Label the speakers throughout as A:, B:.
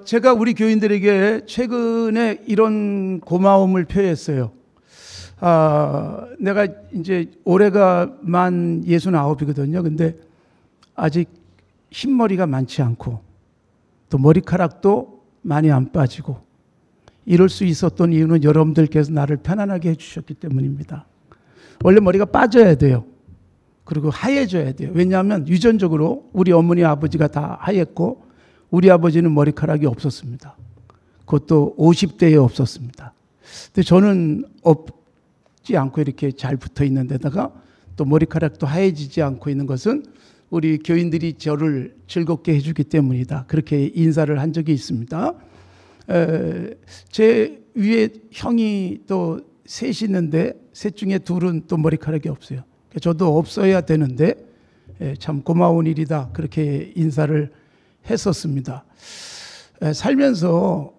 A: 제가 우리 교인들에게 최근에 이런 고마움을 표했어요. 내가 이제 올해가 만 69이거든요. 근데 아직 흰머리가 많지 않고 또 머리카락도 많이 안 빠지고 이럴 수 있었던 이유는 여러분들께서 나를 편안하게 해주셨기 때문입니다. 원래 머리가 빠져야 돼요. 그리고 하얘져야 돼요. 왜냐하면 유전적으로 우리 어머니 아버지가 다 하였고 우리 아버지는 머리카락이 없었습니다. 그것도 50대에 없었습니다. 근데 저는 없지 않고 이렇게 잘 붙어 있는 데다가 또 머리카락도 하얘지지 않고 있는 것은 우리 교인들이 저를 즐겁게 해주기 때문이다. 그렇게 인사를 한 적이 있습니다. 제 위에 형이 또 셋이 있는데 셋 중에 둘은 또 머리카락이 없어요. 저도 없어야 되는데 참 고마운 일이다. 그렇게 인사를 했었습니다. 살면서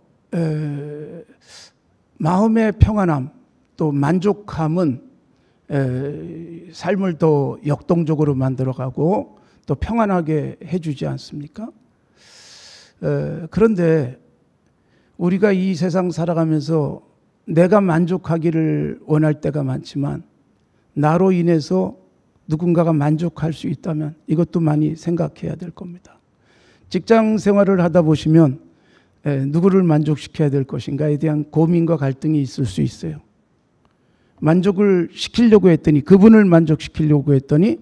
A: 마음의 평안함 또 만족함은 삶을 더 역동적으로 만들어가고 또 평안하게 해주지 않습니까? 그런데 우리가 이 세상 살아가면서 내가 만족하기를 원할 때가 많지만 나로 인해서 누군가가 만족할 수 있다면 이것도 많이 생각해야 될 겁니다. 직장 생활을 하다 보시면 누구를 만족시켜야 될 것인가에 대한 고민과 갈등이 있을 수 있어요. 만족을 시키려고 했더니 그분을 만족시키려고 했더니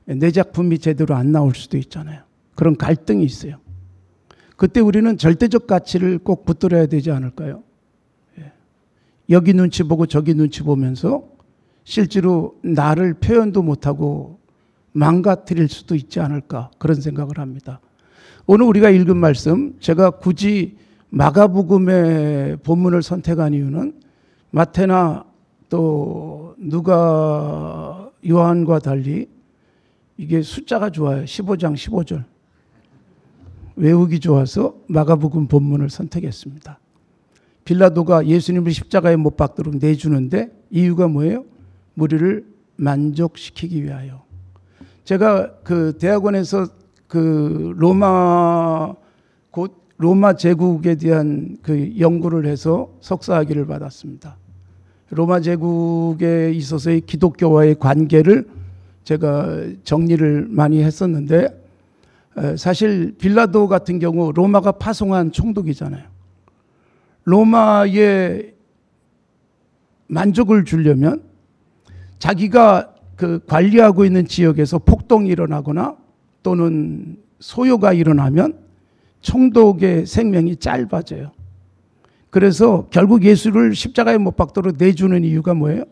A: 내 작품이 제대로 안 나올 수도 있잖아요. 그런 갈등이 있어요. 그때 우리는 절대적 가치를 꼭 붙들어야 되지 않을까요? 여기 눈치 보고 저기 눈치 보면서 실제로 나를 표현도 못하고 망가뜨릴 수도 있지 않을까 그런 생각을 합니다. 오늘 우리가 읽은 말씀, 제가 굳이 마가복음의 본문을 선택한 이유는 마태나 또 누가 요한과 달리 이게 숫자가 좋아요. 15장 15절. 외우기 좋아서 마가복음 본문을 선택했습니다. 빌라도가 예수님을 십자가에 못 박도록 내주는데 이유가 뭐예요? 무리를 만족시키기 위하여. 제가 그 대학원에서 그 로마 제국에 대한 그 연구를 해서 석사학위를 받았습니다. 로마 제국에 있어서의 기독교와의 관계를 제가 정리를 많이 했었는데 사실 빌라도 같은 경우 로마가 파송한 총독이잖아요. 로마에 만족을 주려면 자기가 그 관리하고 있는 지역에서 폭동이 일어나거나 또는 소요가 일어나면 총독의 생명이 짧아져요. 그래서 결국 예수를 십자가에 못 박도록 내주는 이유가 뭐예요?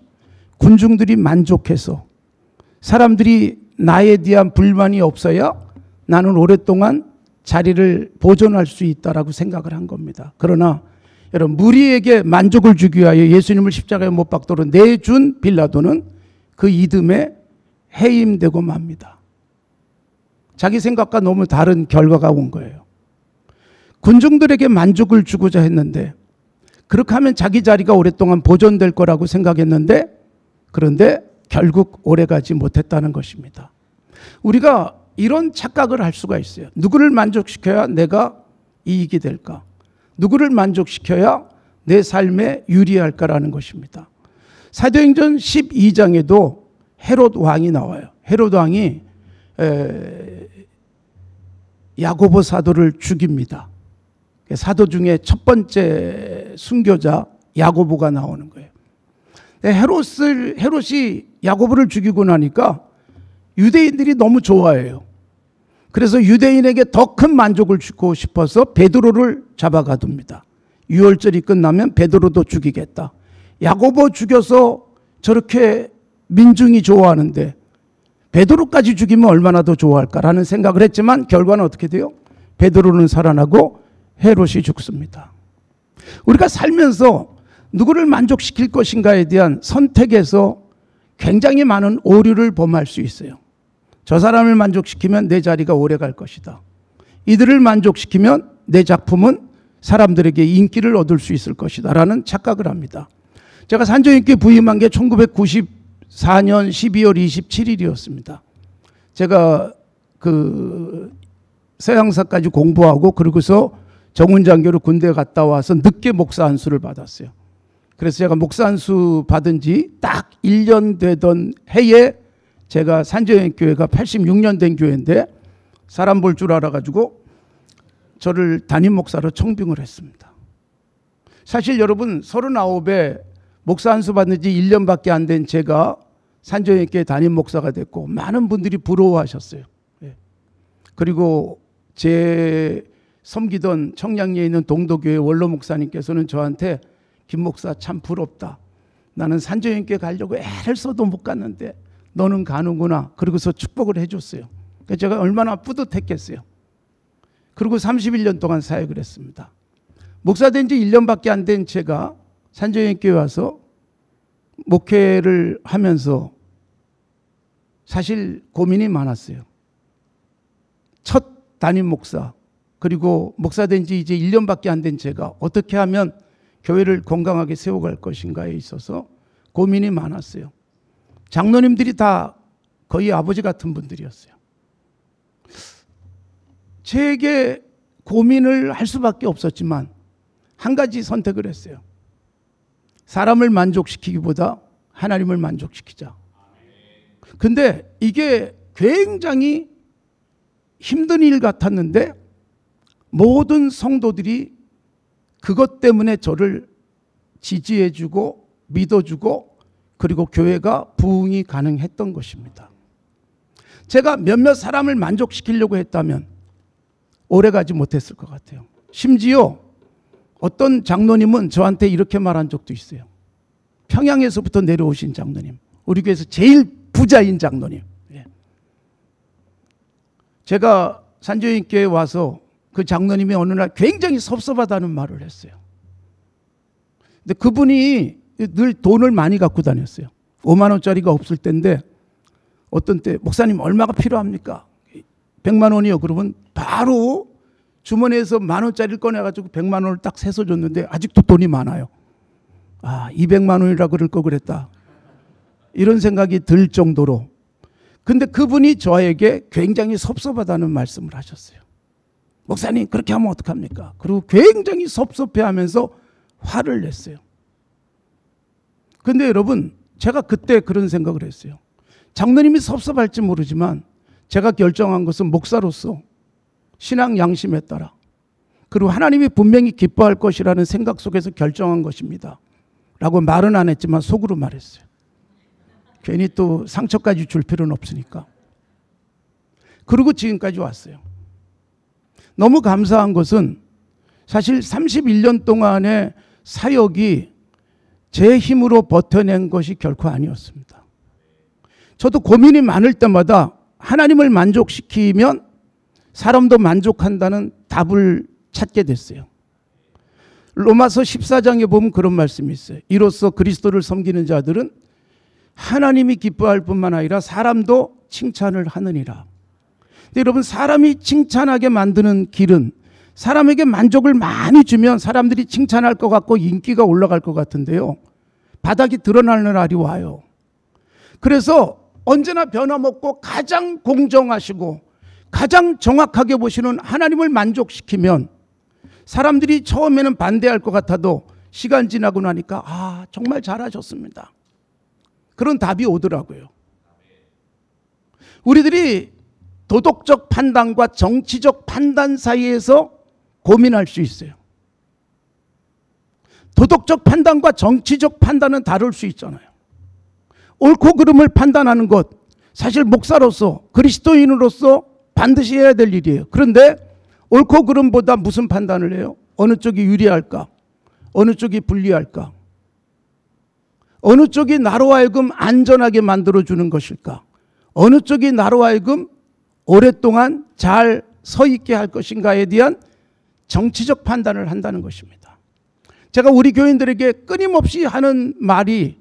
A: 군중들이 만족해서 사람들이 나에 대한 불만이 없어야 나는 오랫동안 자리를 보존할 수 있다라고 생각을 한 겁니다. 그러나 여러분 무리에게 만족을 주기 위하여 예수님을 십자가에 못 박도록 내준 빌라도는 그 이듬해 해임되고 맙니다. 자기 생각과 너무 다른 결과가 온 거예요. 군중들에게 만족을 주고자 했는데 그렇게 하면 자기 자리가 오랫동안 보존될 거라고 생각했는데 그런데 결국 오래가지 못했다는 것입니다. 우리가 이런 착각을 할 수가 있어요. 누구를 만족시켜야 내가 이익이 될까? 누구를 만족시켜야 내 삶에 유리할까라는 것입니다. 사도행전 12장에도 헤롯 왕이 나와요. 헤롯 왕이 야고보 사도를 죽입니다. 사도 중에 첫 번째 순교자 야고보가 나오는 거예요. 헤롯이 야고보를 죽이고 나니까 유대인들이 너무 좋아해요. 그래서 유대인에게 더 큰 만족을 주고 싶어서 베드로를 잡아가둡니다. 유월절이 끝나면 베드로도 죽이겠다. 야고보 죽여서 저렇게 민중이 좋아하는데 베드로까지 죽이면 얼마나 더 좋아할까라는 생각을 했지만 결과는 어떻게 돼요? 베드로는 살아나고 헤롯이 죽습니다. 우리가 살면서 누구를 만족시킬 것인가에 대한 선택에서 굉장히 많은 오류를 범할 수 있어요. 저 사람을 만족시키면 내 자리가 오래 갈 것이다. 이들을 만족시키면 내 작품은 사람들에게 인기를 얻을 수 있을 것이다 라는 착각을 합니다. 제가 산정인교회 부임한 게 1994년 12월 27일이었습니다. 제가 서양사까지 공부하고 그러고서 정훈장교로 군대 갔다 와서 늦게 목사 안수를 받았어요. 그래서 제가 목사 안수 받은 지 딱 1년 되던 해에 제가 산정인교회가 86년 된 교회인데 사람 볼 줄 알아가지고 저를 담임 목사로 청빙을 했습니다. 사실 여러분 39에 목사 안수 받은 지 1년밖에 안 된 제가 산정인교회 담임 목사가 됐고 많은 분들이 부러워하셨어요. 그리고 제 섬기던 청량리에 있는 동도교회 원로 목사님께서는 저한테 김 목사 참 부럽다. 나는 산정인교회 가려고 애를 써도 못 갔는데 너는 가는구나. 그러고서 축복을 해줬어요. 그러니까 제가 얼마나 뿌듯했겠어요. 그리고 31년 동안 사역을 했습니다. 목사 된 지 1년밖에 안 된 제가 산정인교회 와서 목회를 하면서 사실 고민이 많았어요. 첫 담임 목사 그리고 목사 된 지 이제 1년밖에 안 된 제가 어떻게 하면 교회를 건강하게 세워갈 것인가에 있어서 고민이 많았어요. 장로님들이 다 거의 아버지 같은 분들이었어요. 제게 고민을 할 수밖에 없었지만 한 가지 선택을 했어요. 사람을 만족시키기보다 하나님을 만족시키자. 근데 이게 굉장히 힘든 일 같았는데 모든 성도들이 그것 때문에 저를 지지해주고 믿어주고 그리고 교회가 부흥이 가능했던 것입니다. 제가 몇몇 사람을 만족시키려고 했다면 오래가지 못했을 것 같아요. 심지어 어떤 장로님은 저한테 이렇게 말한 적도 있어요. 평양에서부터 내려오신 장로님, 우리 교회에서 제일 부자인 장로님. 제가 산정인교회에 와서 그 장로님이 어느 날 굉장히 섭섭하다는 말을 했어요. 근데 그분이 늘 돈을 많이 갖고 다녔어요. 5만 원짜리가 없을 때인데 어떤 때 목사님 얼마가 필요합니까? 100만 원이요. 그러면 바로 주머니에서 1만 원짜리를 꺼내가지고 100만 원을 딱 세서 줬는데 아직도 돈이 많아요. 200만 원이라 그럴 거 그랬다. 이런 생각이 들 정도로. 근데 그분이 저에게 굉장히 섭섭하다는 말씀을 하셨어요. 목사님 그렇게 하면 어떡합니까? 그리고 굉장히 섭섭해하면서 화를 냈어요. 근데 여러분 제가 그때 그런 생각을 했어요. 장로님이 섭섭할지 모르지만 제가 결정한 것은 목사로서 신앙 양심에 따라 그리고 하나님이 분명히 기뻐할 것이라는 생각 속에서 결정한 것입니다. 라고 말은 안 했지만 속으로 말했어요. 괜히 또 상처까지 줄 필요는 없으니까. 그리고 지금까지 왔어요. 너무 감사한 것은 사실 31년 동안의 사역이 제 힘으로 버텨낸 것이 결코 아니었습니다. 저도 고민이 많을 때마다 하나님을 만족시키면 사람도 만족한다는 답을 찾게 됐어요. 로마서 14장에 보면 그런 말씀이 있어요. 이로써 그리스도를 섬기는 자들은 하나님이 기뻐할 뿐만 아니라 사람도 칭찬을 하느니라. 근데 여러분 사람이 칭찬하게 만드는 길은 사람에게 만족을 많이 주면 사람들이 칭찬할 것 같고 인기가 올라갈 것 같은데요. 바닥이 드러나는 날이 와요. 그래서 언제나 변함없고 가장 공정하시고 가장 정확하게 보시는 하나님을 만족시키면 사람들이 처음에는 반대할 것 같아도 시간 지나고 나니까 정말 잘하셨습니다. 그런 답이 오더라고요. 우리들이 도덕적 판단과 정치적 판단 사이에서 고민할 수 있어요. 도덕적 판단과 정치적 판단은 다를 수 있잖아요. 옳고 그름을 판단하는 것 사실 목사로서 그리스도인으로서 반드시 해야 될 일이에요. 그런데 옳고 그름보다 무슨 판단을 해요? 어느 쪽이 유리할까? 어느 쪽이 불리할까? 어느 쪽이 나로 하여금 안전하게 만들어주는 것일까? 어느 쪽이 나로 하여금 오랫동안 잘 서 있게 할 것인가에 대한 정치적 판단을 한다는 것입니다. 제가 우리 교인들에게 끊임없이 하는 말이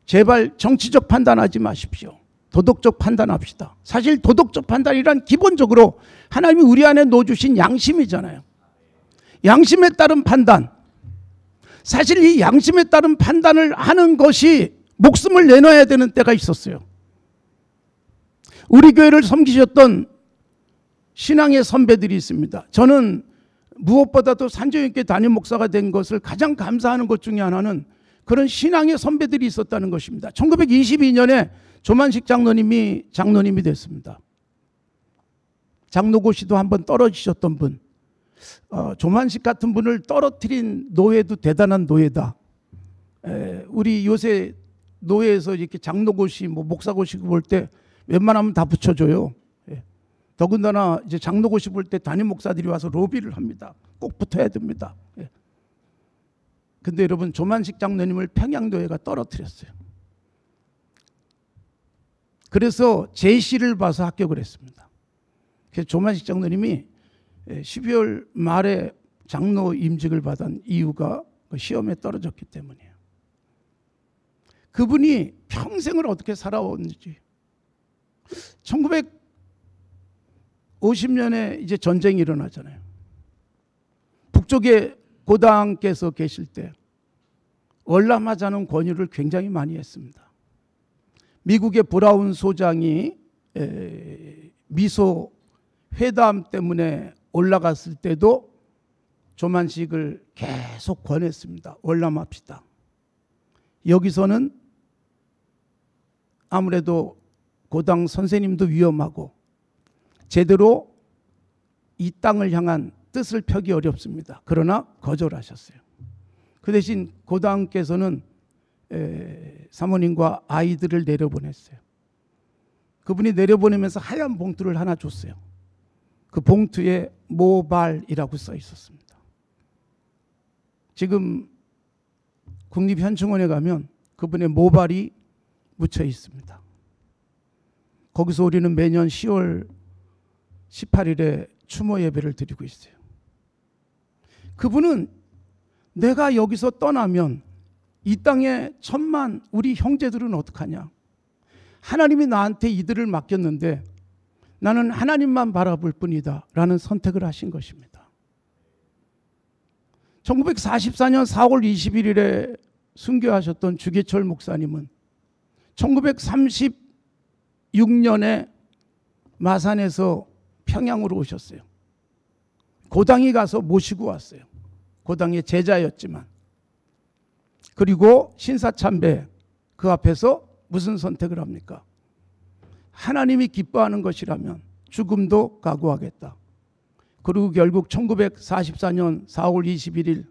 A: 제발 정치적 판단하지 마십시오. 도덕적 판단합시다. 사실 도덕적 판단이란 기본적으로 하나님이 우리 안에 넣어주신 양심이잖아요. 양심에 따른 판단. 사실 이 양심에 따른 판단을 하는 것이 목숨을 내놔야 되는 때가 있었어요. 우리 교회를 섬기셨던 신앙의 선배들이 있습니다. 저는 무엇보다도 산정교회 담임 목사가 된 것을 가장 감사하는 것 중에 하나는 그런 신앙의 선배들이 있었다는 것입니다. 1922년에 조만식 장로님이 됐습니다. 장로고시도 한번 떨어지셨던 분. 조만식 같은 분을 떨어뜨린 노예도 대단한 노예다. 우리 요새 노예에서 이렇게 장로고시, 목사고시 볼 때 웬만하면 다 붙여줘요. 더군다나 이제 장로고시 볼 때 담임 목사들이 와서 로비를 합니다. 꼭 붙어야 됩니다. 근데 여러분, 조만식 장로님을 평양노예가 떨어뜨렸어요. 그래서 제시를 봐서 합격을 했습니다. 그래서 조만식 장로님이 12월 말에 장로 임직을 받은 이유가 시험에 떨어졌기 때문이에요. 그분이 평생을 어떻게 살아왔는지. 1950년에 이제 전쟁이 일어나잖아요. 북쪽에 고당께서 계실 때 월남하자는 권유를 굉장히 많이 했습니다. 미국의 브라운 소장이 미소 회담 때문에 올라갔을 때도 조만식을 계속 권했습니다. 월남합시다. 여기서는 아무래도 고당 선생님도 위험하고 제대로 이 땅을 향한 뜻을 펴기 어렵습니다. 그러나 거절하셨어요. 그 대신 고당께서는 사모님과 아이들을 내려보냈어요. 그분이 내려보내면서 하얀 봉투를 하나 줬어요. 그 봉투에 모발이라고 써 있었습니다. 지금 국립현충원에 가면 그분의 모발이 묻혀 있습니다. 거기서 우리는 매년 10월 18일에 추모 예배를 드리고 있어요. 그분은 내가 여기서 떠나면 이 땅에 천만 우리 형제들은 어떡하냐. 하나님이 나한테 이들을 맡겼는데 나는 하나님만 바라볼 뿐이다 라는 선택을 하신 것입니다. 1944년 4월 21일에 순교하셨던 주계철 목사님은 1936년에 마산에서 평양으로 오셨어요. 고당에 가서 모시고 왔어요. 고당의 제자였지만. 그리고 신사참배 그 앞에서 무슨 선택을 합니까? 하나님이 기뻐하는 것이라면 죽음도 각오하겠다. 그리고 결국 1944년 4월 21일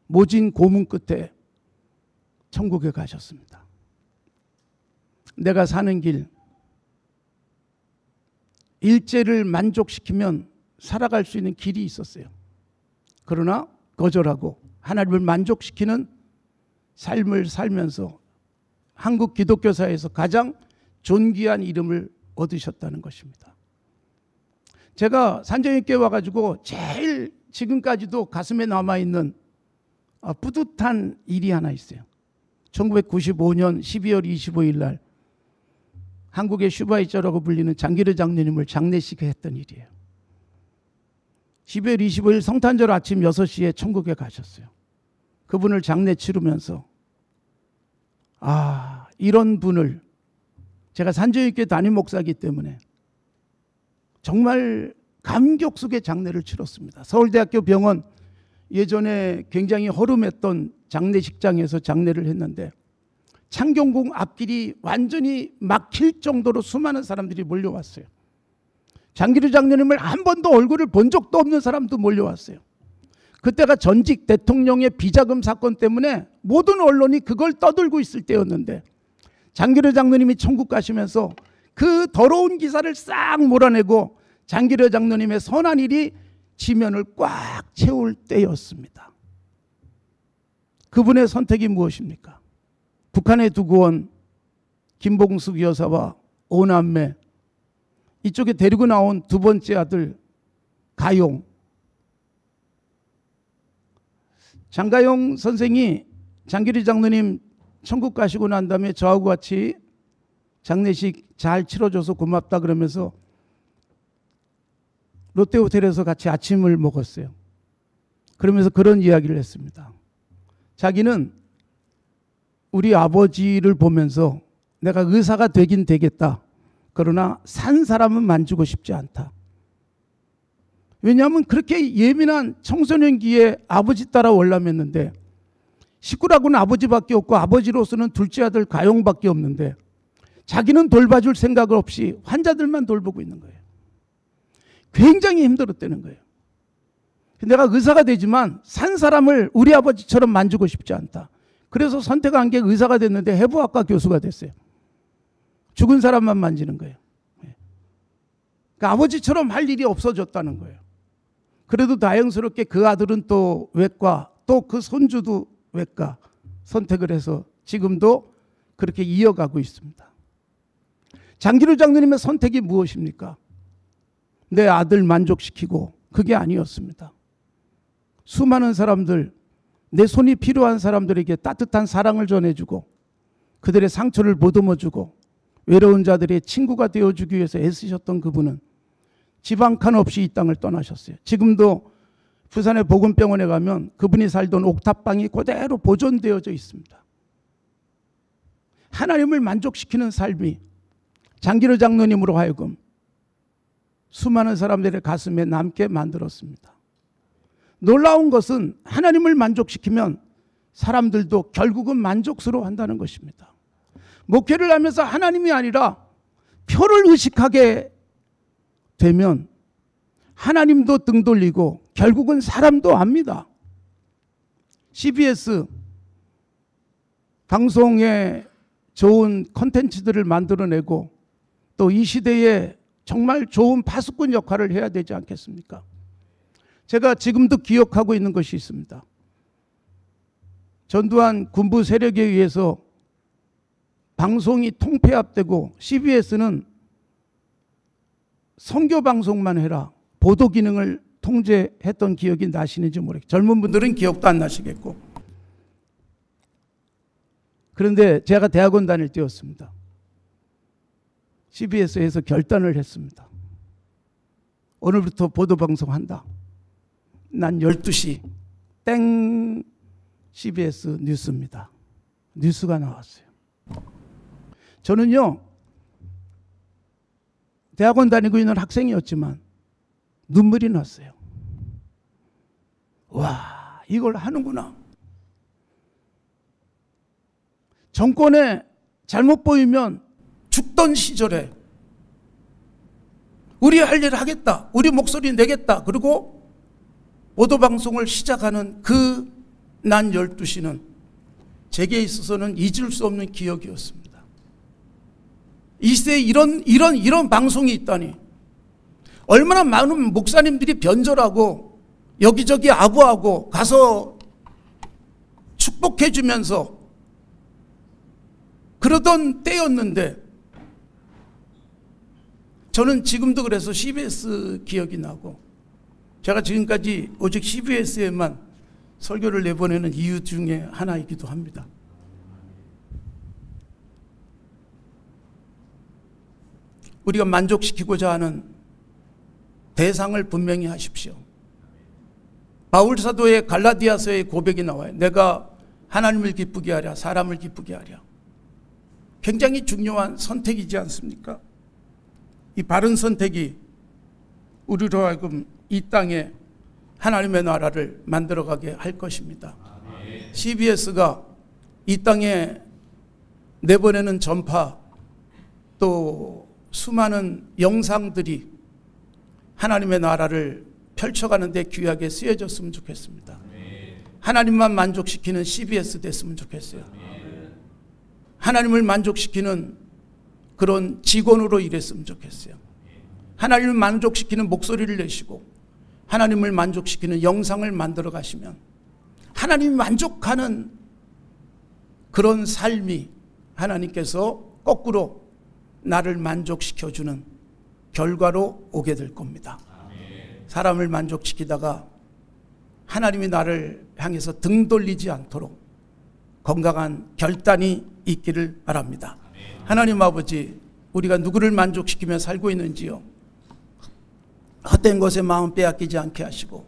A: 모진 고문 끝에 천국에 가셨습니다. 내가 사는 길, 일제를 만족시키면 살아갈 수 있는 길이 있었어요. 그러나 거절하고 하나님을 만족시키는 삶을 살면서 한국 기독교사에서 가장 존귀한 이름을 얻으셨다는 것입니다. 제가 산정교회 와가지고 제일 지금까지도 가슴에 남아있는 뿌듯한 일이 하나 있어요. 1995년 12월 25일 날 한국의 슈바이처라고 불리는 장기르 장로님을 장례식에 했던 일이에요. 12월 25일 성탄절 아침 6시에 천국에 가셨어요. 그분을 장례 치르면서 이런 분을 제가 산정교회 담임 목사이기 때문에 정말 감격 속에 장례를 치렀습니다. 서울대학교 병원 예전에 굉장히 허름했던 장례식장에서 장례를 했는데 창경궁 앞길이 완전히 막힐 정도로 수많은 사람들이 몰려왔어요. 장기르 장로님을 한 번도 얼굴을 본 적도 없는 사람도 몰려왔어요. 그때가 전직 대통령의 비자금 사건 때문에 모든 언론이 그걸 떠들고 있을 때였는데 장기르 장로님이 천국 가시면서 그 더러운 기사를 싹 몰아내고 장기르 장로님의 선한 일이 지면을 꽉 채울 때였습니다. 그분의 선택이 무엇입니까? 북한에 두고 온 김봉숙 여사와 오남매 이쪽에 데리고 나온 두 번째 아들 가용. 장가용 선생이 장기리 장로님 천국 가시고 난 다음에 저하고 같이 장례식 잘 치러줘서 고맙다 그러면서 롯데호텔에서 같이 아침을 먹었어요. 그러면서 그런 이야기를 했습니다. 자기는 우리 아버지를 보면서 내가 의사가 되긴 되겠다. 그러나 산 사람은 만지고 싶지 않다. 왜냐하면 그렇게 예민한 청소년기에 아버지 따라 월남했는데 식구라고는 아버지밖에 없고 아버지로서는 둘째 아들 가용밖에 없는데 자기는 돌봐줄 생각 없이 환자들만 돌보고 있는 거예요. 굉장히 힘들었다는 거예요. 내가 의사가 되지만 산 사람을 우리 아버지처럼 만지고 싶지 않다. 그래서 선택한 게 의사가 됐는데 해부학과 교수가 됐어요. 죽은 사람만 만지는 거예요. 그러니까 아버지처럼 할 일이 없어졌다는 거예요. 그래도 다행스럽게 그 아들은 또 외과, 또 그 손주도 외과 선택을 해서 지금도 그렇게 이어가고 있습니다. 장기루 장로님의 선택이 무엇입니까? 내 아들 만족시키고 그게 아니었습니다. 수많은 사람들, 내 손이 필요한 사람들에게 따뜻한 사랑을 전해주고 그들의 상처를 보듬어주고 외로운 자들의 친구가 되어주기 위해서 애쓰셨던 그분은 집 한 칸 없이 이 땅을 떠나셨어요. 지금도 부산의 복음병원에 가면 그분이 살던 옥탑방이 그대로 보존되어져 있습니다. 하나님을 만족시키는 삶이 장기로 장로님으로 하여금 수많은 사람들의 가슴에 남게 만들었습니다. 놀라운 것은 하나님을 만족시키면 사람들도 결국은 만족스러워한다는 것입니다. 목회를 하면서 하나님이 아니라 표를 의식하게 되면 하나님도 등 돌리고 결국은 사람도 압니다. CBS 방송에 좋은 콘텐츠들을 만들어내고 또 이 시대에 정말 좋은 파수꾼 역할을 해야 되지 않겠습니까? 제가 지금도 기억하고 있는 것이 있습니다. 전두환 군부 세력에 의해서 방송이 통폐합되고 CBS는 선교 방송만 해라, 보도 기능을 통제했던 기억이 나시는지 모르겠어요. 젊은 분들은 기억도 안 나시겠고. 그런데 제가 대학원 다닐 때였습니다. CBS에서 결단을 했습니다. 오늘부터 보도 방송한다. 난 12시 땡 CBS 뉴스입니다. 뉴스가 나왔어요. 저는요, 대학원 다니고 있는 학생이었지만 눈물이 났어요. 와, 이걸 하는구나. 정권에 잘못 보이면 죽던 시절에 우리 할 일 하겠다, 우리 목소리 내겠다, 그리고 보도방송을 시작하는 그 난 12시는 제게 있어서는 잊을 수 없는 기억이었습니다. 이 시대에 이런 방송이 있다니. 얼마나 많은 목사님들이 변절하고 여기저기 아부하고 가서 축복해 주면서 그러던 때였는데, 저는 지금도 그래서 CBS 기억이 나고, 제가 지금까지 오직 CBS에만 설교를 내보내는 이유 중에 하나이기도 합니다. 우리가 만족시키고자 하는 대상을 분명히 하십시오. 바울 사도의 갈라디아서의 고백이 나와요. 내가 하나님을 기쁘게 하랴, 사람을 기쁘게 하랴. 굉장히 중요한 선택이지 않습니까? 이 바른 선택이 우리로 하여금 이 땅에 하나님의 나라를 만들어가게 할 것입니다. CBS가 이 땅에 내보내는 전파, 또 수많은 영상들이 하나님의 나라를 펼쳐가는 데 귀하게 쓰여졌으면 좋겠습니다. 하나님만 만족시키는 CBS 됐으면 좋겠어요. 하나님을 만족시키는 그런 직원으로 일했으면 좋겠어요. 하나님을 만족시키는 목소리를 내시고 하나님을 만족시키는 영상을 만들어 가시면 하나님이 만족하는 그런 삶이 하나님께서 거꾸로 나를 만족시켜주는 결과로 오게 될 겁니다. 사람을 만족시키다가 하나님이 나를 향해서 등 돌리지 않도록 건강한 결단이 있기를 바랍니다. 하나님 아버지, 우리가 누구를 만족시키며 살고 있는지요, 헛된 것에 마음 빼앗기지 않게 하시고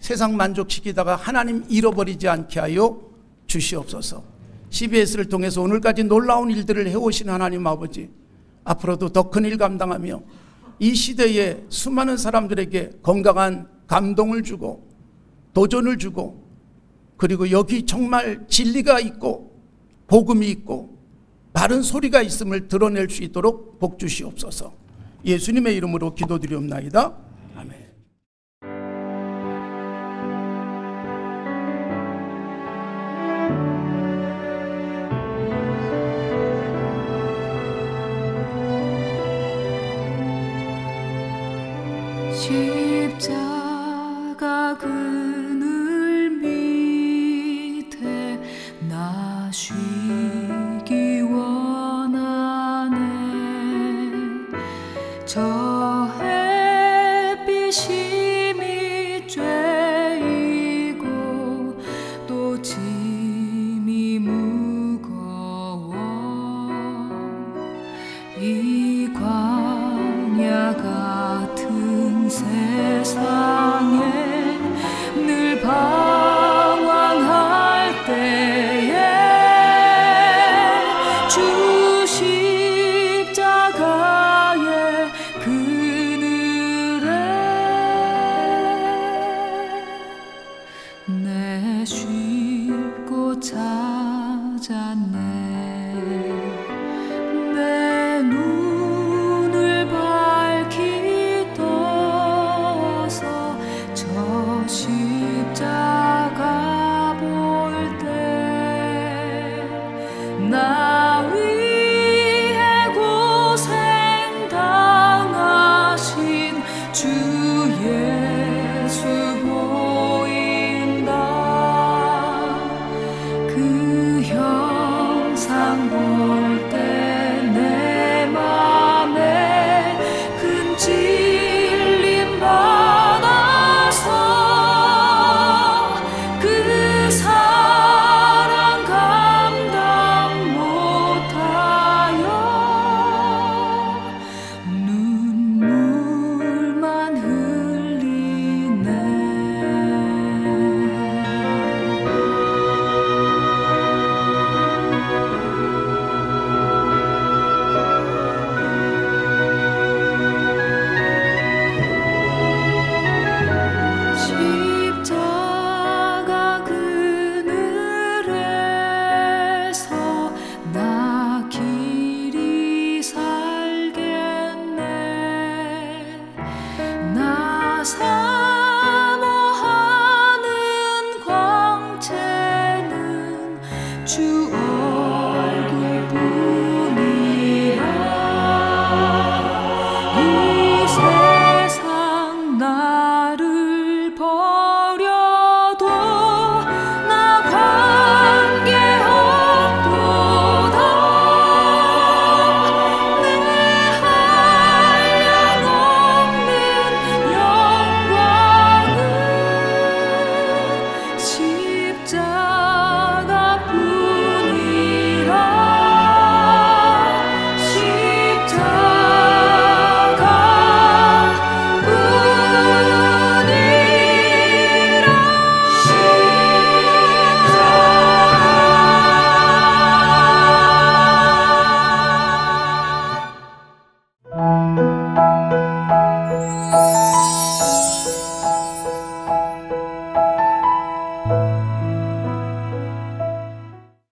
A: 세상 만족시키다가 하나님 잃어버리지 않게 하여 주시옵소서. CBS를 통해서 오늘까지 놀라운 일들을 해오신 하나님 아버지, 앞으로도 더 큰 일 감당하며 이 시대에 수많은 사람들에게 건강한 감동을 주고 도전을 주고, 그리고 여기 정말 진리가 있고 복음이 있고 바른 소리가 있음을 드러낼 수 있도록 복 주시옵소서. 예수님의 이름으로 기도드리옵나이다. 아멘.
B: 십자가 그늘 밑에 나 쉬기 원하네. 저 햇빛이